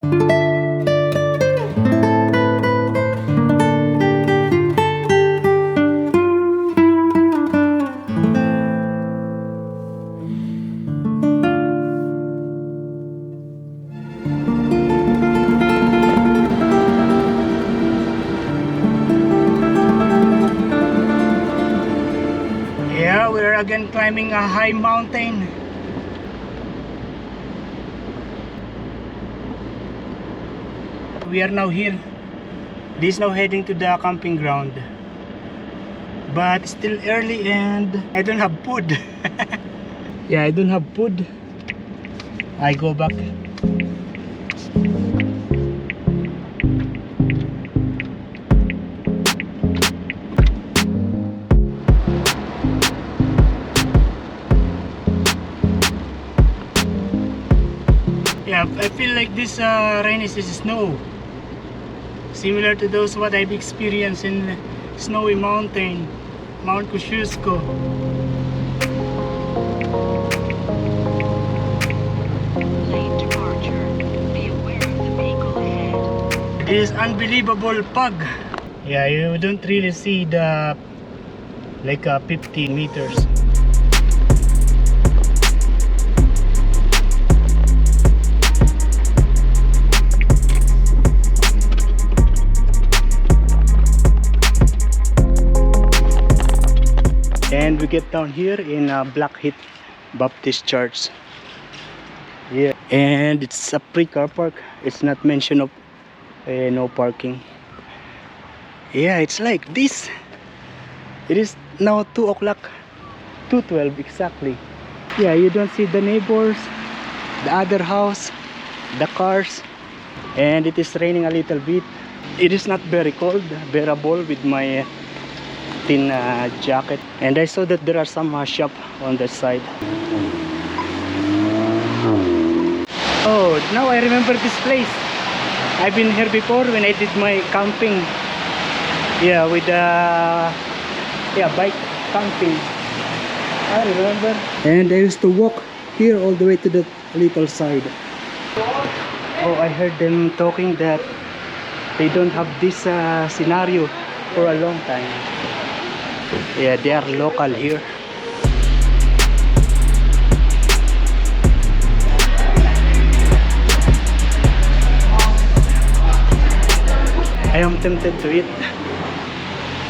We're again climbing a high mountain. We are now here. This is now heading to the camping ground, but still early and I don't have food. Yeah, I don't have food. I go back. Yeah, I feel like this rain is snow, similar to those what I've experienced in snowy mountain, Mount Kosciuszko. Lane departure. Be aware of the vehicle ahead. It is unbelievable fog. Yeah, you don't really see the like 50 meters. And we get down here in Blackheath Baptist Church. Yeah, and it's a free car park. It's not mention of no parking. Yeah, it's like this. It is now 2 o'clock, 2:12 exactly. Yeah, you don't see the neighbors, the other house, the cars, and it is raining a little bit. It is not very cold, bearable with my thin jacket. And I saw that there are some shop on that side. Oh, now I remember this place. I've been here before when I did my camping. Yeah, with bike camping. I remember. And I used to walk here all the way to the little side. Oh, I heard them talking that they don't have this scenario for a long time. Yeah, they are local here. I am tempted to eat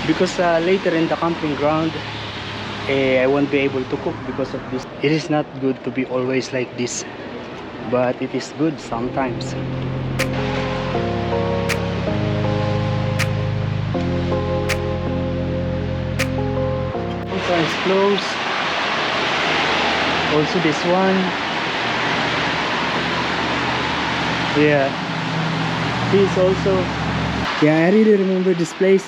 because later in the camping ground I won't be able to cook because of this. It is not good to be always like this, but it is good sometimes. Is closed. Also this one. Yeah, this also. Yeah, I really remember this place.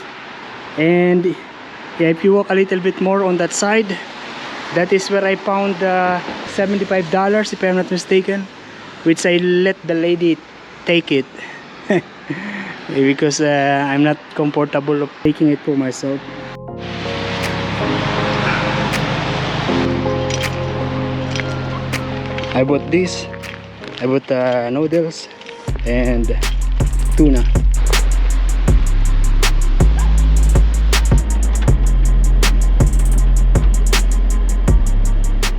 And yeah, if you walk a little bit more on that side, that is where I found $75 if I'm not mistaken, which I let the lady take it because I'm not comfortable of taking it for myself. I bought this. I bought noodles and tuna.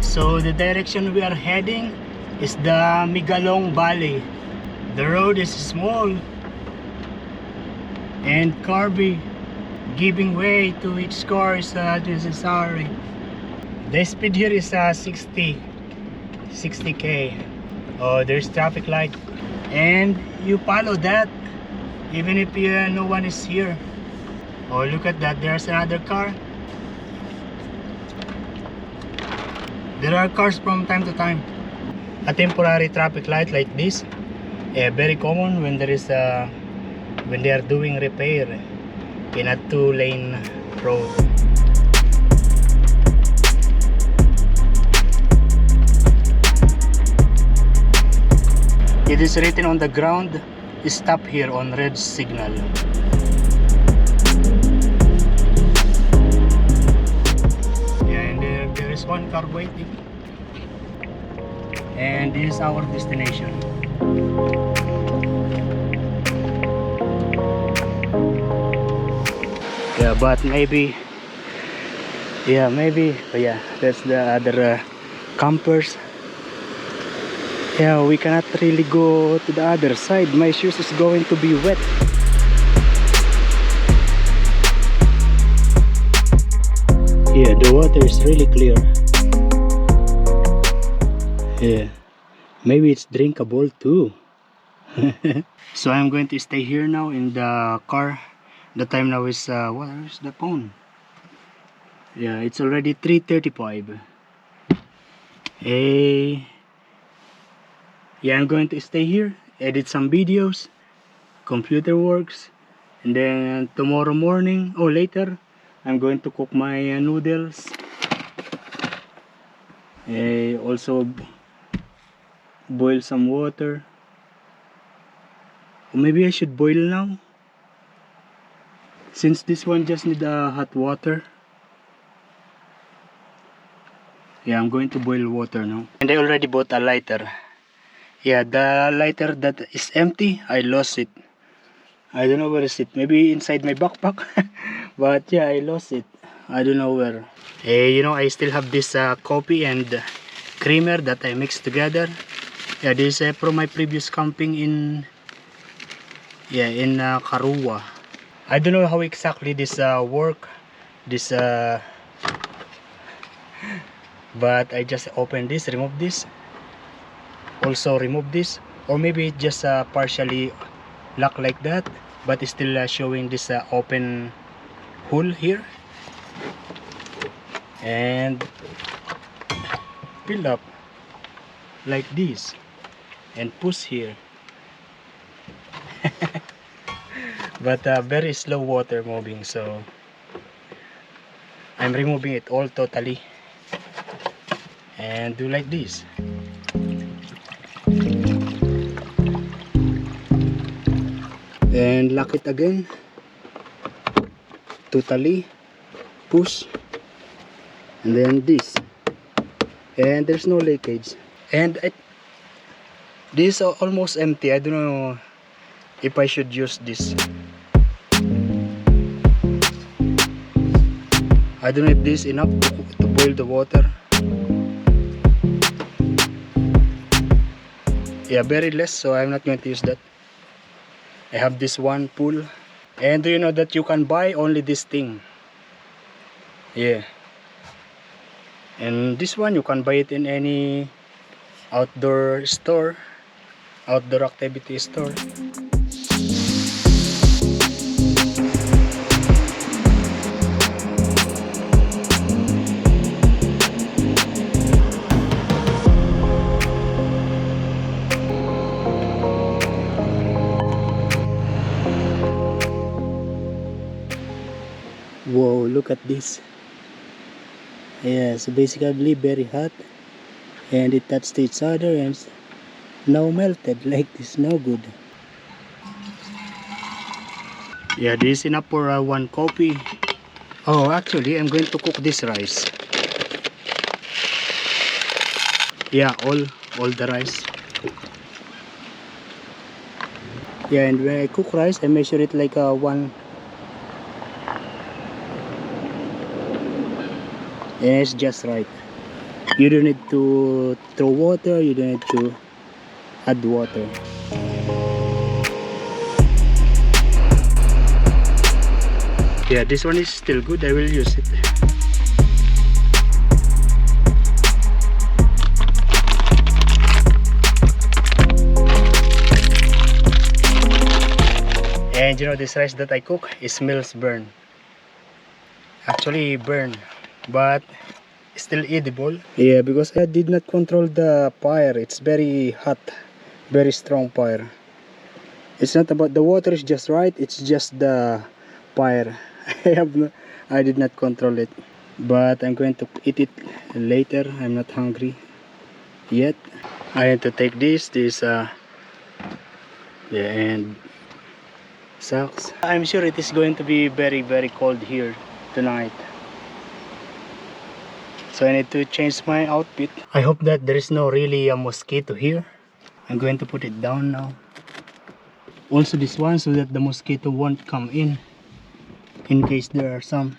So the direction we are heading is the Migalong Valley. The road is small and curvy, giving way to each car is necessary. The speed here is 60k. Oh, there's traffic light and you follow that even if no one is here. Oh, look at that, there's another car. There are cars from time to time. A temporary traffic light like this, very common when there is when they are doing repair in a 2-lane road. It is written on the ground, stop here on red signal. Yeah, and there is one car waiting. And this is our destination. Yeah, but maybe, yeah, maybe, oh yeah, that's the other campers. Yeah, we cannot really go to the other side. My shoes is going to be wet. Yeah, the water is really clear. Yeah, maybe it's drinkable too. So I'm going to stay here now in the car. The time now is what is the phone? Yeah, it's already 3:35. Hey, yeah, I'm going to stay here, edit some videos, computer works, and then tomorrow morning or later, I'm going to cook my noodles. Also boil some water. Or maybe I should boil now, since this one just need hot water. Yeah, I'm going to boil water now. And I already bought a lighter. Yeah, the lighter that is empty, I lost it. I don't know where is it. Maybe inside my backpack. But yeah, I lost it. I don't know where. You know, I still have this coffee and creamer that I mixed together. Yeah, this is from my previous camping in Karua. I don't know how exactly this work. This but I just open this, remove this, also remove this, or maybe it just partially lock like that, but it's still showing this open hole here, and fill up like this and push here. But very slow water moving, so I'm removing it all totally and do like this. And lock it again, totally push, and then this, and there's no leakage. And this is almost empty. I don't know if I should use this. I don't know if this is enough to boil the water. Yeah, very less, so I'm not going to use that. I have this one pool. And do you know that you can buy only this thing? Yeah. And this one you can buy it in any outdoor store, outdoor activity store. Whoa, look at this. Yeah, so basically very hot, and it touched each other and now melted like this. No good. Yeah, this is enough for one coffee. Oh, actually I'm going to cook this rice. Yeah, all the rice. Yeah, and when I cook rice, I measure it like one. And it's just right. You don't need to throw water, you don't need to add water. Yeah, this one is still good. I will use it. And you know, this rice that I cook, it smells burn. Actually burn, but still edible. Yeah, because I did not control the fire. It's very hot, very strong fire. It's not about the water is just right, it's just the fire. I did not control it, but I'm going to eat it later. I'm not hungry yet. I need to take this yeah, and socks. I'm sure it is going to be very cold here tonight, so I need to change my outfit. I hope that there is no really a mosquito here. I'm going to put it down now. Also this one, so that the mosquito won't come in. in case there are some.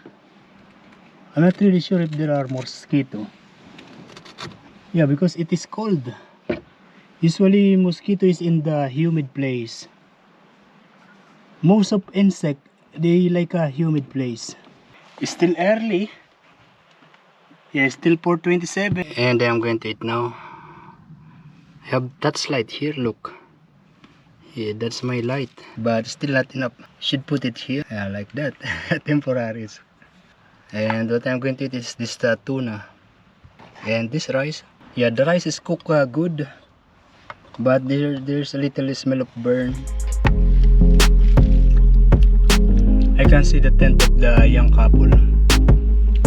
I'm not really sure if there are mosquito. Yeah, because it is cold. Usually mosquito is in the humid place. Most of insect, they like a humid place. It's still early. Yeah, it's still 4:27. And I'm going to eat now. I have that light here, look. Yeah, that's my light. But still not enough. Should put it here. Yeah, like that. Temporary. And what I'm going to eat is this tuna. And this rice. Yeah, the rice is cooked good. But there's a little smell of burn. I can see the tent of the young couple.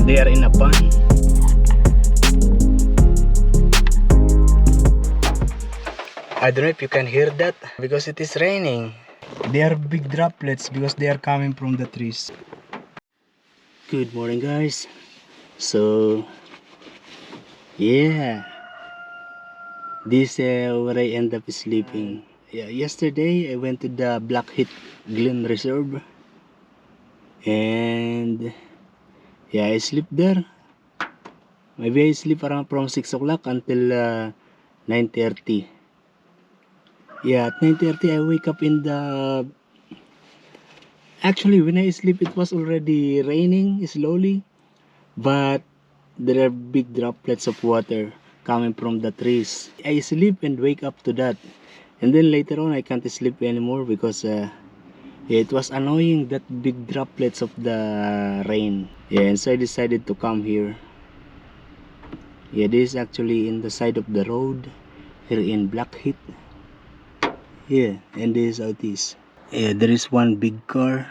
They are in a pond. I don't know if you can hear that because it is raining. They are big droplets because they are coming from the trees. Good morning, guys. So yeah, this where I end up sleeping. Yeah, yesterday I went to the Blackheath Glen Reserve, and yeah, I sleep there. Maybe I sleep around from 6 o'clock until 9:30. Yeah, at 9:30 I wake up in the... Actually, when I sleep it was already raining slowly, but there are big droplets of water coming from the trees. I sleep and wake up to that. And then later on I can't sleep anymore because yeah, it was annoying, that big droplets of the rain. Yeah, and so I decided to come here. Yeah, this is actually in the side of the road here in Blackheath. Yeah, and this is how it is. Yeah, there is one big car.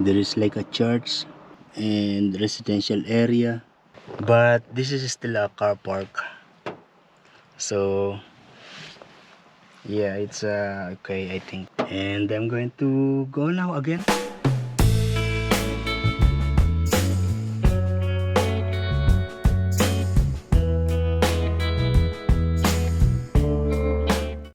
There is like a church and residential area, but this is still a car park. So yeah, it's okay, I think. And I'm going to go now again.